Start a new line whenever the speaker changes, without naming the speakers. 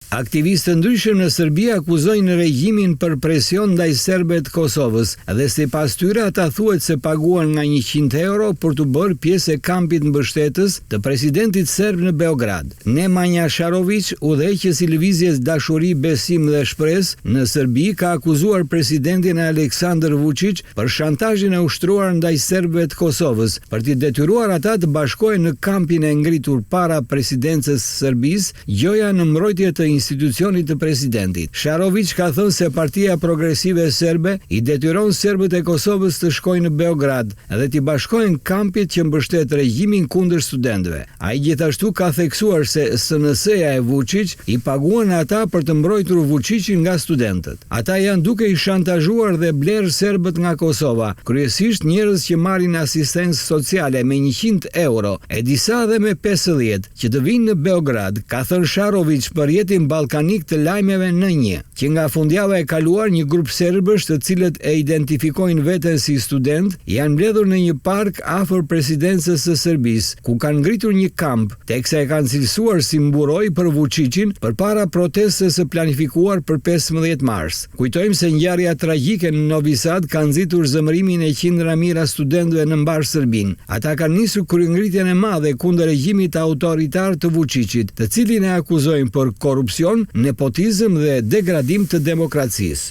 Aktivistë ndryshëm në Serbi akuzojnë regjimin për presion ndaj serbëve të Kosovës dhe sipas tyre ata thuhet se paguan nga 100 euro për të bërë pjesë e kampit mbështetës të presidentit serb në Beograd. Nemanja Sharović, udhëheqës i lëvizjes Dashuri, Besim dhe Shpresë në Serbi, ka akuzuar presidentin Aleksandar Vučić për shantazhin e ushtruar ndaj serbëve të Kosovës për t'i detyruar ata të bashkohen në kampin e ngritur para presidencës së Serbisë, gjoja në mbrojtje të institucionit të presidentit. Sharović ka thënë se Partia Progresive Serbe i detyron serbët e Kosovës të shkojnë në Beograd dhe t'i bashkojnë kampit që mbështet regjimin kundër studentëve. Ai gjithashtu ka theksuar se SNS-ja e Vučić i paguan ata për të mbrojtur Vučićin nga studentët. Ata janë duke i shantazhuar dhe bler serbët nga Kosova, kryesisht njerëz që marrin asistencë sociale me 100 euro e disa edhe me 50 që të vinë në Beograd, ka thënë Sharović për jetin ballkanik të lajmeve në një, që nga fundjava e kaluar një grup serbësh të cilët e identifikojnë veten si student janë mbledhur në një park afër presidencës së Serbisë, ku kanë ngritur një kamp, teksa e kanë cilësuar si mburoj për Vučićin përpara protestës së planifikuar për 15 mars. Kujtojmë se ngjarja tragjike në Novi Sad ka nxitur zemërimin e qindra mijëra studentëve në mbar Serbinë. Ata kanë nisur kryengritjen e madhe kundër regjimit autoritar të Vučićit, të cilin e akuzojnë për korrupsion, nepotizëm dhe degradim të demokracisë.